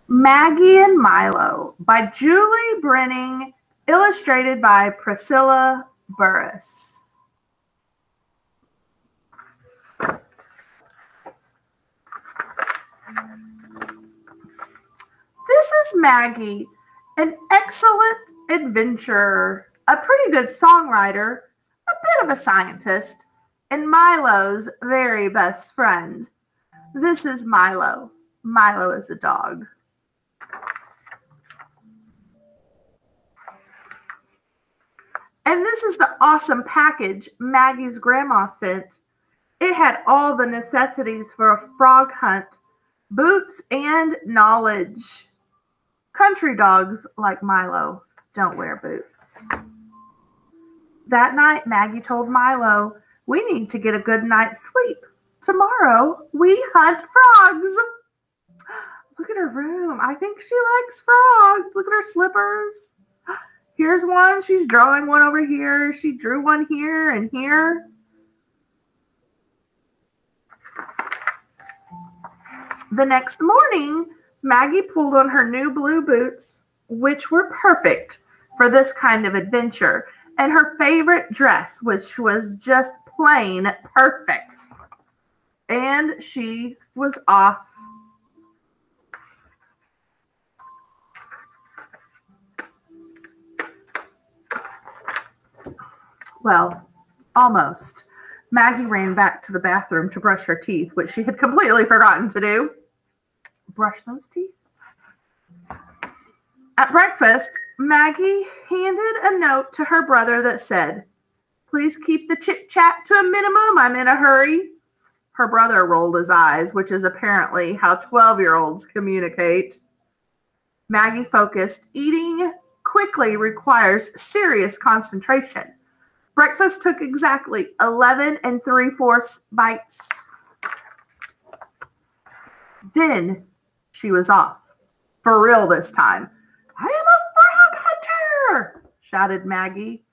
Maggie and Milo by Julie Brenning, illustrated by Priscilla Burris. This is Maggie, an excellent adventurer, a pretty good songwriter, a bit of a scientist, and Milo's very best friend. This is Milo. Milo is a dog. And this is the awesome package Maggie's grandma sent. It had all the necessities for a frog hunt, boots, and knowledge. Country dogs like Milo don't wear boots. That night, Maggie told Milo, "We need to get a good night's sleep. Tomorrow, we hunt frogs." Look at her room. I think she likes frogs. Look at her slippers. Here's one. She's drawing one over here. She drew one here and here. The next morning, Maggie pulled on her new blue boots, which were perfect for this kind of adventure, and her favorite dress, which was just plain perfect. And she was off. Well, almost. Maggie ran back to the bathroom to brush her teeth, which she had completely forgotten to do. Brush those teeth? At breakfast, Maggie handed a note to her brother that said, "Please keep the chit-chat to a minimum. I'm in a hurry." Her brother rolled his eyes, which is apparently how 12-year-olds communicate. Maggie focused. Eating quickly requires serious concentration. Breakfast took exactly 11 3/4 bites. Then she was off. For real this time. "I am a frog hunter!" shouted Maggie.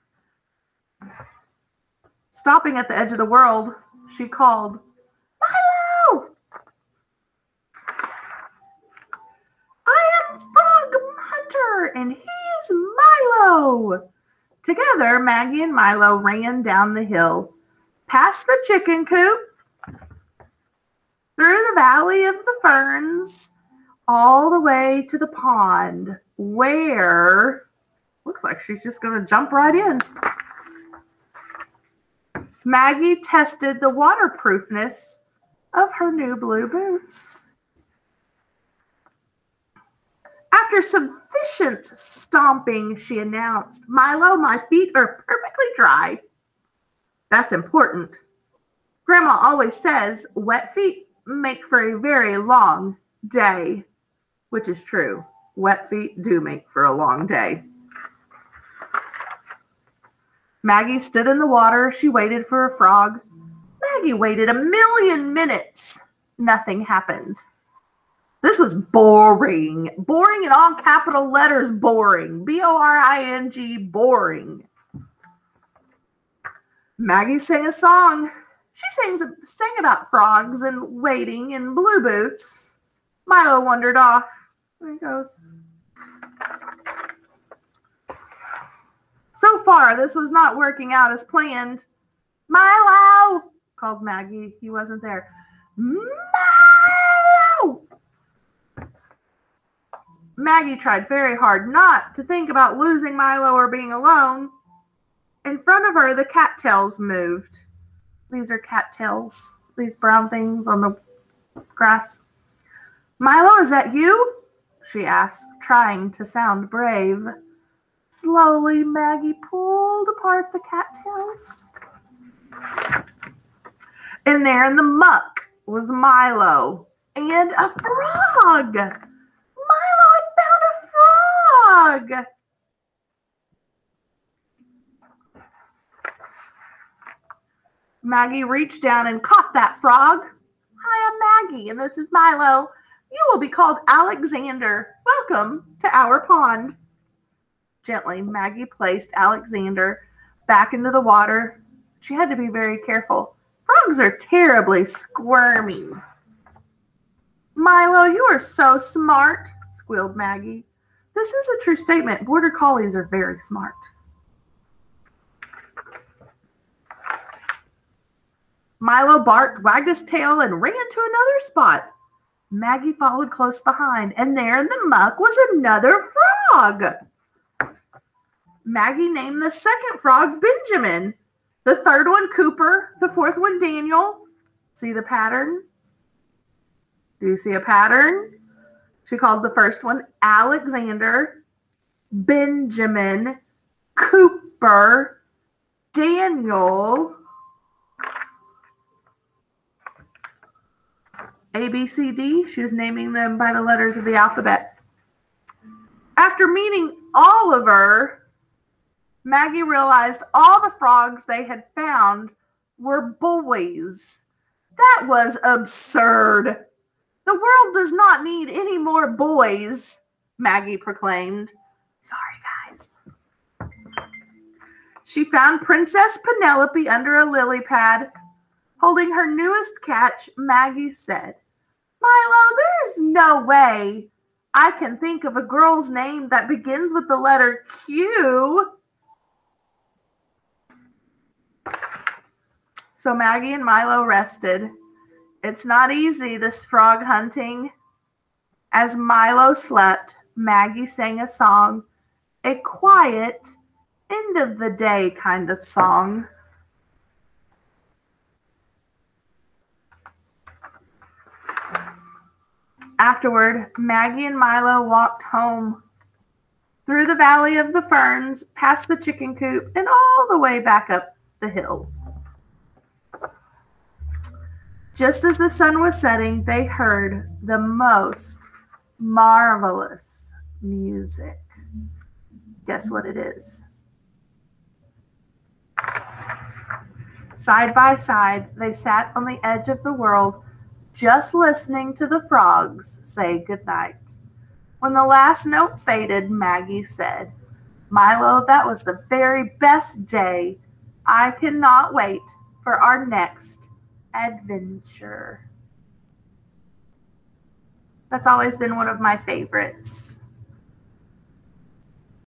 Stopping at the edge of the world, she called, "Milo! I am Frog Hunter, and he's Milo!" Together, Maggie and Milo ran down the hill, past the chicken coop, through the valley of the ferns, all the way to the pond, where looks like she's just going to jump right in. Maggie tested the waterproofness of her new blue boots. After sufficient stomping, she announced, "Milo, my feet are perfectly dry." That's important. Grandma always says wet feet make for a very long day, which is true. Wet feet do make for a long day. Maggie stood in the water. She waited for a frog. Maggie waited 1,000,000 minutes. Nothing happened. This was boring. Boring in all capital letters, boring. B-O-R-I-N-G, boring. Maggie sang a song. She sang about frogs and waiting in blue boots. Milo wandered off. There he goes. So far, this was not working out as planned. "Milo!" called Maggie. He wasn't there. "Milo!" Maggie tried very hard not to think about losing Milo or being alone. In front of her, the cattails moved. These are cattails, these brown things on the grass. "Milo, is that you?" she asked, trying to sound brave. Slowly, Maggie pulled apart the cattails. And there in the muck was Milo and a frog. Milo had found a frog. Maggie reached down and caught that frog. "Hi, I'm Maggie, and this is Milo. You will be called Alexander. Welcome to our pond." Gently, Maggie placed Alexander back into the water. She had to be very careful. Frogs are terribly squirmy. "Milo, you are so smart," squealed Maggie. This is a true statement. Border collies are very smart. Milo barked, wagged his tail, and ran to another spot. Maggie followed close behind, and there in the muck was another frog. Maggie named the second frog Benjamin, the third one Cooper, the fourth one Daniel. See the pattern? Do you see a pattern? She called the first one Alexander, Benjamin, Cooper, Daniel, A, B, C, D. She was naming them by the letters of the alphabet. After meeting Oliver, Maggie realized all the frogs they had found were boys. That was absurd. The world does not need any more boys, Maggie proclaimed. Sorry, guys. She found Princess Penelope under a lily pad. Holding her newest catch, Maggie said, Milo, there's no way I can think of a girl's name that begins with the letter Q. So Maggie and Milo rested. It's not easy, this frog hunting. As Milo slept, Maggie sang a song, a quiet, end of the day kind of song. Afterward, Maggie and Milo walked home through the Valley of the Ferns, past the chicken coop, and all the way back up the hill. Just as the sun was setting, they heard the most marvelous music. Guess what it is? Side by side, they sat on the edge of the world, just listening to the frogs say goodnight. When the last note faded, Maggie said, Milo, that was the very best day. I cannot wait for our next adventure. That's always been one of my favorites.